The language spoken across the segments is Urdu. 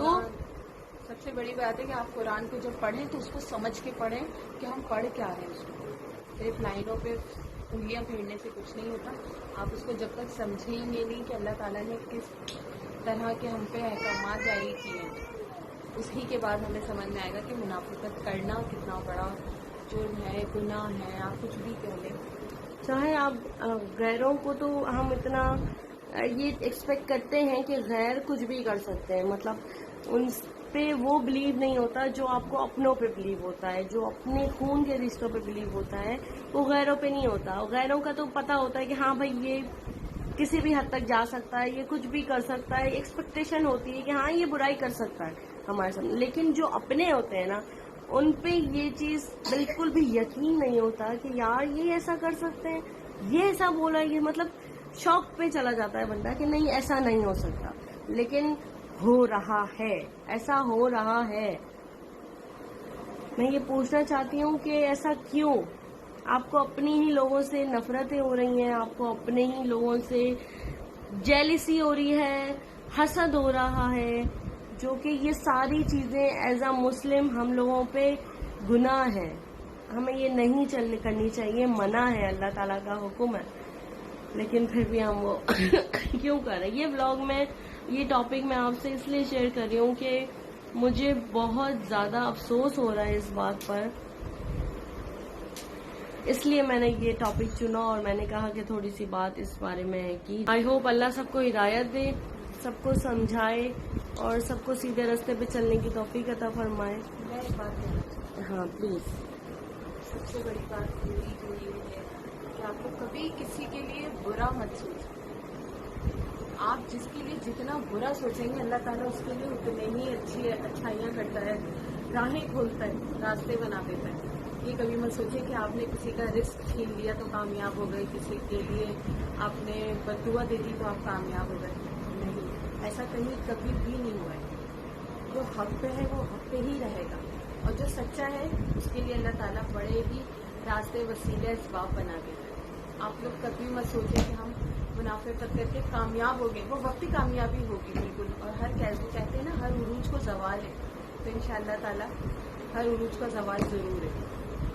تو سب سے بڑی بات ہے کہ آپ قرآن کو جب پڑھیں تو اس کو سمجھ کے پڑھیں کہ ہم پڑھ کیا رہے ہیں اس کو. صرف لائنوں پہ انگلیاں پھیرنے سے کچھ نہیں ہوتا. آپ اس کو جب تک سمجھیں گے نہیں کہ اللہ تعالیٰ نے کس طرح کے ہم پہ احکامات جاری کیے ہیں, اسی کے بعد ہمیں سمجھ میں آئے گا کہ منافقت کرنا کتنا بڑا جرم ہے, گناہ ہے. آپ کچھ بھی کہہ لیں, چاہے آپ غیروں کو, تو ہم اتنا یہ ایکسپیکٹ کرتے ہیں کہ غیر کچھ بھی کر سکتے ہیں, مطلب ان پہ وہ بلیو نہیں ہوتا جو آپ کو اپنوں پہ بلیو ہوتا ہے, جو اپنے خون کے رشتوں پہ بلیو ہوتا ہے وہ غیروں پہ نہیں ہوتا. غیروں کا تو پتہ ہوتا ہے کہ ہاں بھائی یہ کسی بھی حد تک جا سکتا ہے, یہ کچھ بھی کر سکتا ہے, ایکسپیکٹیشن ہوتی ہے کہ ہاں یہ برائی کر سکتا ہے ہمارے سامنے. لیکن جو اپنے ہوتے ہیں نا, ان پہ یہ چیز بالکل بھی یقین نہیں ہوتا کہ یار یہ ایسا کر سکتے ہیں, یہ ایسا بولا, یہ مطلب شوق پہ چلا جاتا ہے بندہ کہ نہیں ایسا نہیں ہو سکتا. لیکن ہو رہا ہے, ایسا ہو رہا ہے. میں یہ پوچھنا چاہتی ہوں کہ ایسا کیوں؟ آپ کو اپنی ہی لوگوں سے نفرتیں ہو رہی ہیں, آپ کو اپنے ہی لوگوں سے جیلسی ہو رہی ہے, حسد ہو رہا ہے, جو کہ یہ ساری چیزیں ایز اے مسلم ہم لوگوں پہ گناہ ہے. ہمیں یہ نہیں کرنی چاہیے, منع ہے, اللہ تعالیٰ کا حکم ہے, لیکن پھر بھی ہم وہ کیوں کر رہے ہیں. یہ ولاگ میں یہ ٹاپک میں آپ سے اس لیے شیئر کر رہی ہوں کہ مجھے بہت زیادہ افسوس ہو رہا ہے اس بات پر, اس لیے میں نے یہ ٹاپک چنا اور میں نے کہا کہ تھوڑی سی بات اس بارے میں ہے کی. آئی ہوپ اللہ سب کو ہدایت دے, سب کو سمجھائے اور سب کو سیدھے راستے پہ چلنے کی توفیق عطا فرمائے. میں ایک بات کہنا چاہتی ہوں. ہاں پلیز. سب سے بڑی بات میری جو یہ ہے کہ آپ کو کبھی کسی کے لیے برا مت سوچیں. آپ جس کے لیے جتنا برا سوچیں گے اللہ تعالیٰ اس کے لیے اتنے ہی اچھی اچھائیاں کرتا ہے, راہیں کھولتا ہے, راستے بنا دیتا ہے. یہ کبھی مت سوچیں کہ آپ نے کسی کا رزق چھین لیا تو کامیاب ہو گئے, کسی کے لیے آپ نے بد دعا دے دی تو آپ کامیاب ہو گئے. نہیں, ایسا کہیں کبھی بھی نہیں ہوا ہے. جو حق پہ ہے وہ حق پہ ہی رہے گا, اور جو سچا ہے اس کے لیے اللہ تعالیٰ بڑے ہی راستے وسیلے اسباب بنا دیتا ہے. آپ لوگ کبھی مت سوچیں کہ ہم منافقت کر کے کامیاب ہو گئے. وہ وقتی کامیابی ہوگی بالکل, اور ہر کہتے ہیں نا ہر عروج کو زوال ہے, تو انشاءاللہ تعالیٰ ہر عروج کا زوال ضرور ہے.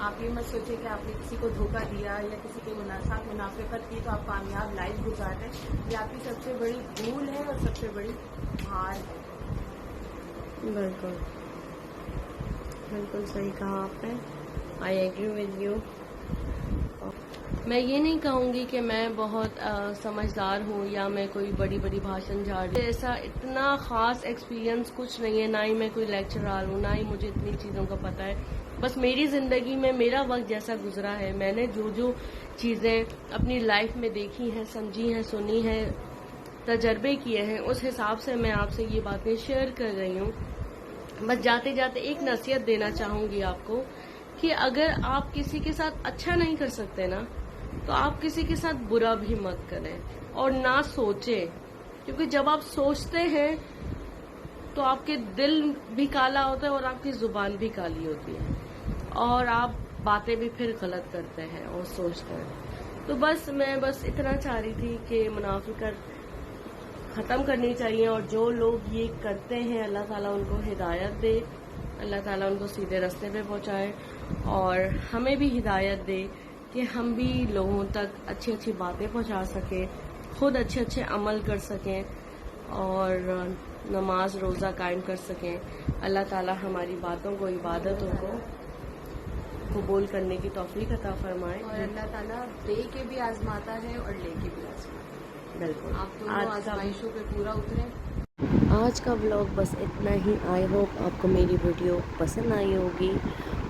آپ یہ مت سوچیں کہ آپ نے کسی کو دھوکہ دیا یا کسی کے ساتھ منافقت کی تو آپ کامیاب لائف گزار رہے ہیں. یہ آپ کی سب سے بڑی بھول ہے اور سب سے بڑی ہار ہے. بالکل بالکل صحیح کہا آپ نے. I agree with you. میں یہ نہیں کہوں گی کہ میں بہت سمجھدار ہوں یا میں کوئی بڑی بڑی بھاشن جھاڑ رہی ہوں. ایسا اتنا خاص ایکسپیرینس کچھ نہیں ہے, نہ ہی میں کوئی لیکچرار ہوں, نہ ہی مجھے اتنی چیزوں کا پتہ ہے. بس میری زندگی میں میرا وقت جیسا گزرا ہے, میں نے جو چیزیں اپنی لائف میں دیکھی ہیں, سمجھی ہیں, سنی ہیں, تجربے کیے ہیں, اس حساب سے میں آپ سے یہ باتیں شیئر کر رہی ہوں. بس جاتے جاتے ایک نصیحت دینا چاہوں گی آپ کو کہ اگر آپ کسی کے ساتھ اچھا نہیں کر سکتے نا, تو آپ کسی کے ساتھ برا بھی مت کریں اور نہ سوچیں, کیونکہ جب آپ سوچتے ہیں تو آپ کے دل بھی کالا ہوتا ہے اور آپ کی زبان بھی کالی ہوتی ہے, اور آپ باتیں بھی پھر غلط کرتے ہیں اور سوچتے ہیں. تو میں اتنا چاہ رہی تھی کہ منافقت ختم کرنی چاہیے, اور جو لوگ یہ کرتے ہیں اللہ تعالیٰ ان کو ہدایت دے, اللہ تعالیٰ ان کو سیدھے راستے پہ پہنچائے, اور ہمیں بھی ہدایت دے کہ ہم بھی لوگوں تک اچھی اچھی باتیں پہنچا سکیں, خود اچھے اچھے عمل کر سکیں اور نماز روزہ قائم کر سکیں. اللہ تعالیٰ ہماری باتوں کو, عبادتوں کو قبول کرنے کی توفیق عطا فرمائے. اور اللہ تعالیٰ دے کے بھی آزماتا ہے اور لے کے بھی آزماتا ہے. بالکل. آپ دونوں آزمائشوں پہ پورا اتریں. آج کا ولاگ بس اتنا ہی. آئی ہوپ آپ کو میری ویڈیو پسند آئی ہوگی,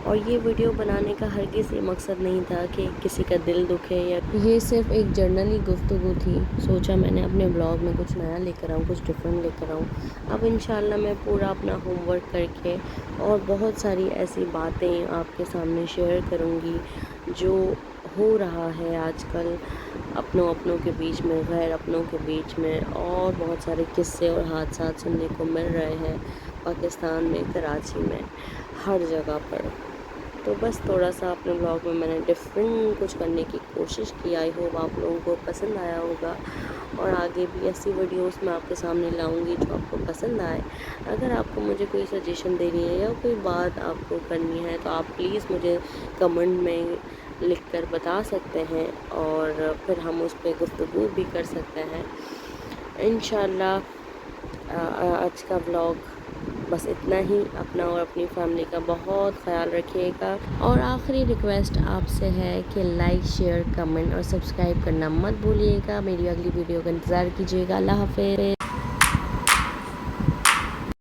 اور یہ ویڈیو بنانے کا ہرگز یہ مقصد نہیں تھا کہ کسی کا دل دکھے, یا یہ صرف ایک جرنلی گفتگو تھی. سوچا میں نے اپنے ولاگ میں کچھ نیا لے کر آؤں, کچھ ڈفرینٹ لے کر آؤں. اب انشاءاللہ میں پورا اپنا ہوم ورک کر کے اور بہت ساری ایسی باتیں آپ کے سامنے شیئر کروں گی جو ہو رہا ہے آج کل اپنوں کے بیچ میں, غیر اپنوں کے بیچ میں, اور بہت سارے قصے اور حادثات سننے کو مل رہے ہیں پاکستان میں, کراچی میں, ہر جگہ پر. تو بس تھوڑا سا اپنے بلاگ میں نے ڈفرینٹ کچھ کرنے کی کوشش کی. آئی ہوپ آپ لوگوں کو پسند آیا ہوگا اور آگے بھی ایسی ویڈیوز میں آپ کے سامنے لاؤں گی جو آپ کو پسند آئے. اگر آپ کو مجھے کوئی سجیشن دینی ہے یا کوئی بات آپ کو کرنی ہے تو آپ پلیز مجھے کمنٹ میں لکھ کر بتا سکتے ہیں اور پھر ہم اس پہ گفتگو بھی کر سکتے ہیں انشاءاللہ. آج کا ولاگ بس اتنا ہی. اپنا اور اپنی فیملی کا بہت خیال رکھیے گا. اور آخری ریکویسٹ آپ سے ہے کہ لائک شیئر کمنٹ اور سبسکرائب کرنا مت بھولیے گا. میری اگلی ویڈیو کا انتظار کیجیے گا. اللہ حافظ.